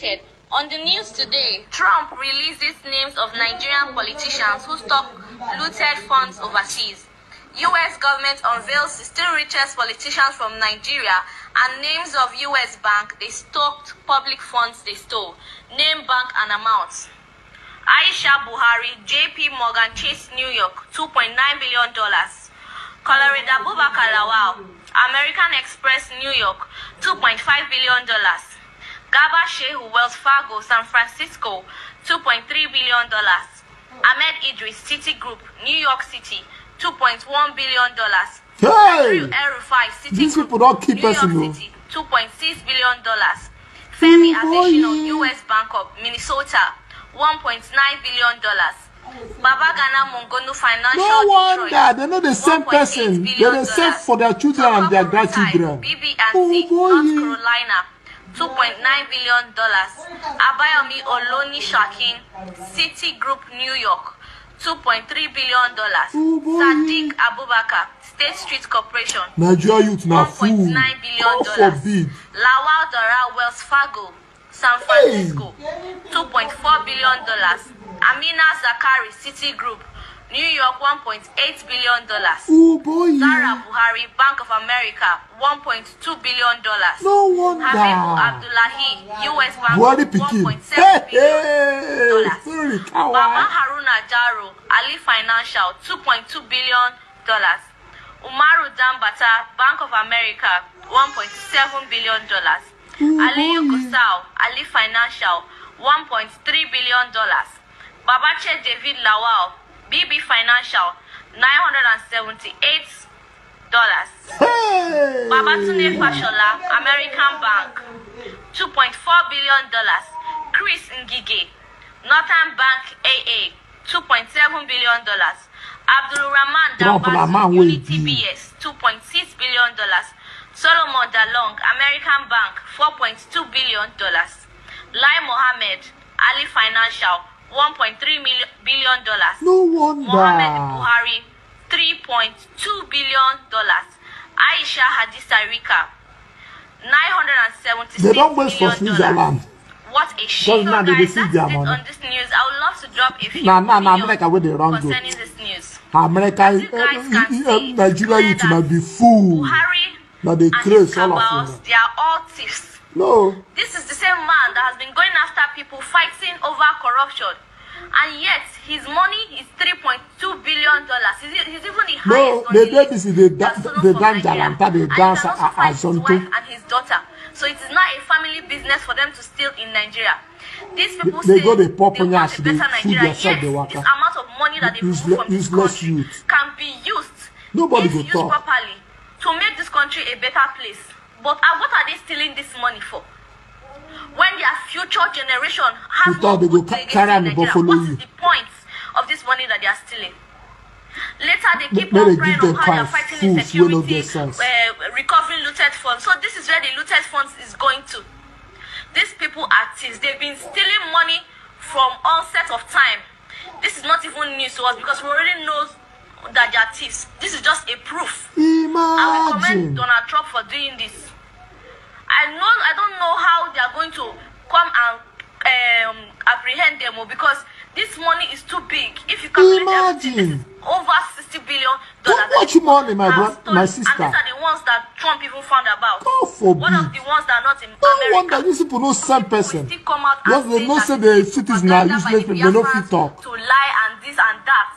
On the news today, Trump releases names of Nigerian politicians who stock looted funds overseas. U.S. government unveils the still richest politicians from Nigeria and names of U.S. bank they stocked public funds they stole. Name, bank, and amounts. Aisha Buhari, J.P. Morgan Chase, New York, $2.9 billion. Colorado Abubakar Lawal, American Express, New York, $2.5 billion. Garba Shehu, Wells Fargo, San Francisco, $2.3 billion. Ahmed Idris, Citigroup, New York City, $2.1 billion. Hey! El-Rufai, These Citigroup, people don't keep New us, York you know. City, $2.6 billion. Femi Adesina, U.S. Bank of Minnesota, $1.9 billion. Babagana Mongono Financial No wonder Detroit, they're not the same person. They're the same for their children and their grandchildren. BB&T, North Carolina, $2.9 billion. Abayomi Oloni Shakin, Citigroup, New York, $2.3 billion. Sadiq Abubakar, State Street Corporation, Nigeria youth now fool. $1.9 billion. God forbid. Lawal Dora, Wells Fargo, San Francisco, $2.4 billion. Amina Zakari, Citigroup, New York, $1.8 billion. Oh boy. Zara Buhari, Bank of America, $1.2 billion. No wonder. Habibu Abdullahi, U.S. Bank, Buhari Pikin. $1.7 Hey, billion. sorry, Baba kawaii. Haruna Jaro, Ali Financial, $2.2 billion. Umaru Dambata, Bank of America, $1.7 billion. Aliyu Gusau, Ali Financial, $1.3 billion. Babache David Lawal, BB Financial, $978. Hey. Babatunde Fashola, American Bank, $2.4 billion. Chris Ngige, Northern Bank AA, $2.7 billion. Abdul Rahman Dambas, Unity BS, $2.6 billion. Solomon Dalong, American Bank, $4.2 billion. Lai Mohammed, Ali Financial, $1.3 billion. No wonder. Mohammed Buhari, $3.2 billion. Aisha Hadisa Rika, $976 They don't wait for million. Switzerland. What a shame. Now they Guys, see that's their it money. on this news. I would love to drop a few America with the wrong concerning go. this news. America, You guys can see, Nigeria youth clear might that be fool. Buhari Now they and craze his all of cabals, them. they are all thieves. No. This is the same man that has been going after people fighting over corruption. And yet, his money is $3.2 billion. He's even the highest No, on they the did list. this, they That's solo dance from Nigeria. Jalanta, they And he dance can also fight his Azonto. wife and his daughter. So it is not a family business for them to steal in Nigeria. These people They say go, they pop they on want yash, a they better food Nigeria. yourself, Yes, they work this out. amount of money that they remove from this Useless country youth. can be used, Nobody if go used talk. properly, to make this country a better place. But what are they stealing this money for? When their future generation has You thought they go carry in and go Nigeria, follow what you. is the point of this money that they are stealing? Later, they keep May on they crying give on them how they are time, fighting fools, we no insecurity, get sense. recovering looted funds. So this is where the looted funds is going to. These people are thieves. They've been stealing money from onset of time. This is not even news to us because we already know that they are thieves. This is just a proof. I will commend Imagine. Donald Trump for doing this. I don't know how they are going to come and apprehend them because this money is too big. If you calculate everything, this is over $60 billion. Don't watch money, my sister. And these are the ones that Trump even found about. God forbid. One of the ones that are not in No America. wonder these people no same Will person. still come out Yes, and they say know that say the it's citizens are propaganda by useless the people, they no Biafrans fit talk. to lie and this and that.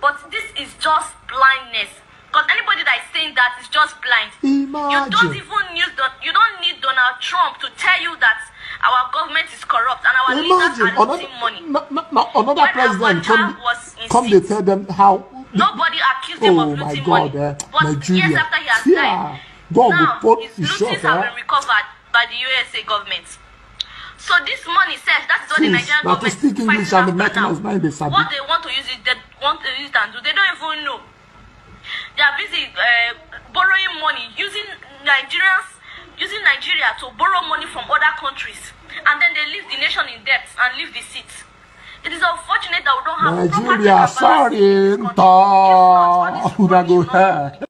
But this is just blindness. Because anybody that is saying that is just blind. You don't Imagine. even you don't need Donald Trump to tell you that our government is corrupt and our leaders Imagine are looting money. another When president Abacha was in come they seat, tell them how. nobody accused him Oh of my looting God, money. But years Nigeria. after he has Yeah. died, God now will put his his lootings shot, have been recovered by the USA government. So this money says that's what the Please, Nigerian now to government speak is English fighting and the after now. mechanics, mind they sabi. What they want to use it, they want to use it and do. They don't even know. They are busy borrowing money, using Nigeria to borrow money from other countries, and then they leave the nation in debt and leave the seat. It is unfortunate that we don't have proper Nigeria, check and balance in this sorry, country. If not, all this would I go money should not here?